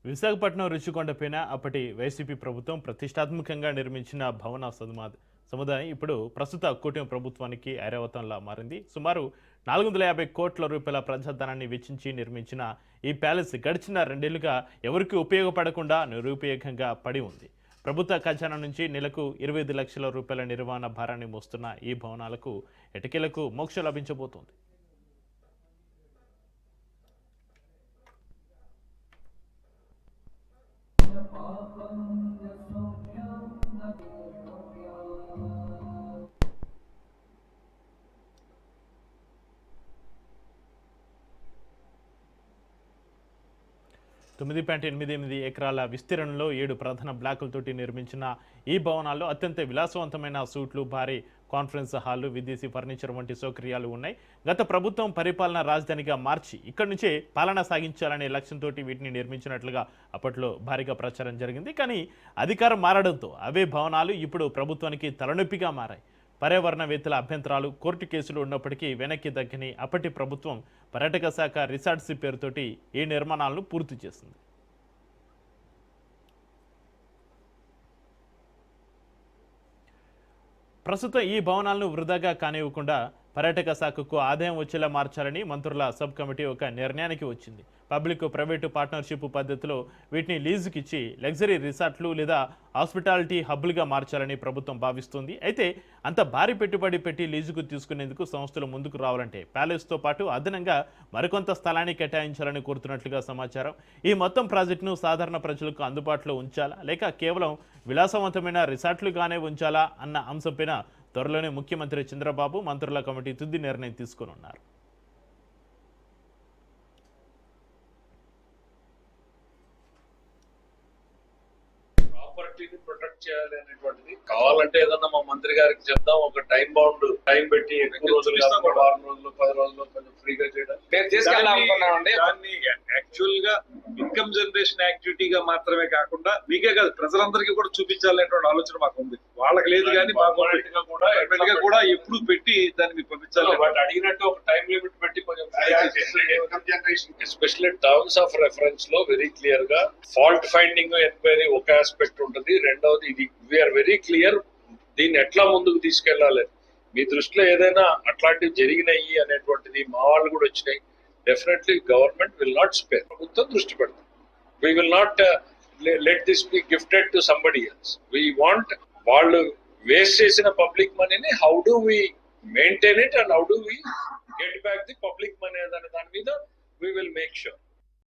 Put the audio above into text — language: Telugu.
విశాఖపట్నం రుచికొండపైన అప్పటి వైసీపీ ప్రభుత్వం ప్రతిష్టాత్మకంగా నిర్మించిన భవన సముదాయం ఇప్పుడు ప్రస్తుత కూటమి ప్రభుత్వానికి ఐరావతంలా మారింది. సుమారు 450 కోట్ల రూపాయల ప్రజాధనాన్ని వెచ్చించి నిర్మించిన ఈ ప్యాలెస్ గడిచిన రెండేళ్లుగా ఎవరికీ ఉపయోగపడకుండా నిరుపయోగంగా పడి ఉంది. ప్రభుత్వ ఖజానా నుంచి నెలకు 25 లక్షల రూపాయల నిర్వహణ భారాన్ని మోస్తున్న ఈ భవనాలకు ఎటకేలకు మోక్షం లభించబోతోంది. తొమ్మిది 8.88 ఎకరాల విస్తీర్ణంలో 7 ప్రధాన బ్లాకులతోటి నిర్మించిన ఈ భవనాల్లో అత్యంత విలాసవంతమైన సూట్లు, భారీ కాన్ఫరెన్స్ హాళ్లు, విదేశీ ఫర్నిచర్ వంటి సౌకర్యాలు ఉన్నాయి. గత ప్రభుత్వం పరిపాలనా రాజధానిగా మార్చి ఇక్కడి నుంచే పాలన సాగించాలనే లక్ష్యంతో వీటిని నిర్మించినట్లుగా అప్పట్లో భారీగా ప్రచారం జరిగింది. కానీ అధికారం మారడంతో అవే భవనాలు ఇప్పుడు ప్రభుత్వానికి తలనొప్పిగా మారాయి. పర్యావరణవేత్తల అభ్యంతరాలు, కోర్టు కేసులు ఉన్నప్పటికీ వెనక్కి దక్కని అప్పటి ప్రభుత్వం పర్యాటక శాఖ రిసార్ట్స్ పేరుతోటి ఈ నిర్మాణాలను పూర్తి చేసింది. ప్రస్తుతం ఈ భవనాలను వృధాగా కానివ్వకుండా పర్యాటక శాఖకు ఆదాయం వచ్చేలా మార్చాలని మంత్రుల సబ్ కమిటీ ఒక నిర్ణయానికి వచ్చింది. పబ్లిక్ ప్రైవేటు పార్ట్నర్షిప్ పద్ధతిలో వీటిని లీజుకిచ్చి లగ్జరీ రిసార్ట్లు లేదా హాస్పిటాలిటీ హబ్బులుగా మార్చాలని ప్రభుత్వం భావిస్తుంది. అయితే అంత భారీ పెట్టుబడి పెట్టి లీజుకు తీసుకునేందుకు సంస్థలు ముందుకు రావాలంటే ప్యాలెస్తో పాటు అదనంగా మరికొంత స్థలాన్ని కేటాయించాలని కోరుతున్నట్లుగా సమాచారం. ఈ మొత్తం ప్రాజెక్టును సాధారణ ప్రజలకు అందుబాటులో ఉంచాలా లేక కేవలం విలాసవంతమైన రిసార్ట్లుగానే ఉంచాలా అన్న అంశంపైన త్వరలోనే ముఖ్యమంత్రి చంద్రబాబు మంత్రుల కమిటీ తుది నిర్ణయం తీసుకున్నారు. ప్రాపర్టీని ప్రొటెక్ట్ చేయాలి అనేటువంటిది కావాలంటే ఏదన్నా మా మంత్రి గారికి చెప్దాం, ఒక టైం బౌండ్ టైం పెట్టి ఎక్కువ రోజులు 4 రోజులు 10 రోజులు కొంచెం ఫ్రీగా చేయడం. దాన్ని యాక్చువల్ గా ఇన్కమ్ జనరేషన్ యాక్టివిటీగా మాత్రమే కాకుండా మీకే కాదు ప్రజలందరికీ కూడా చూపించాలనేటువంటి ఆలోచన మాకు ఉంది. వాళ్ళకి లేదు కానీ మా గవర్నమెంట్ కూడా ఎప్పుడు పెట్టి దాన్ని పంపించాలి. వాటి అడిగినట్టు ఒక టైం లిమిట్ పెట్టి కొంచెం income generation especially terms of reference లో వెరీ క్లియర్ గా ఫాల్ట్ ఫైండింగ్ ఎంక్వైరీ ఒక ఆస్పెక్ట్ ఉంటుంది. రెండవది ఇది వీఆర్ వెరీ క్లియర్ దీన్ని ఎట్లా ముందుకు తీసుకెళ్లాలి. మీ దృష్టిలో ఏదైనా అట్లాంటివి జరిగినాయి అనేటువంటిది మా వాళ్ళు కూడా వచ్చినాయి. Definitely government will not spare. ప్రభుత్వం దృష్టి పెడతాం. We will not let this be gifted to somebody else. We want వాళ్ళు వేస్ట్ చేసిన పబ్లిక్ మనీని how do we maintain it and how do we get back the public money అనే దాని మీద వీ విల్ మేక్ ష్యూర్.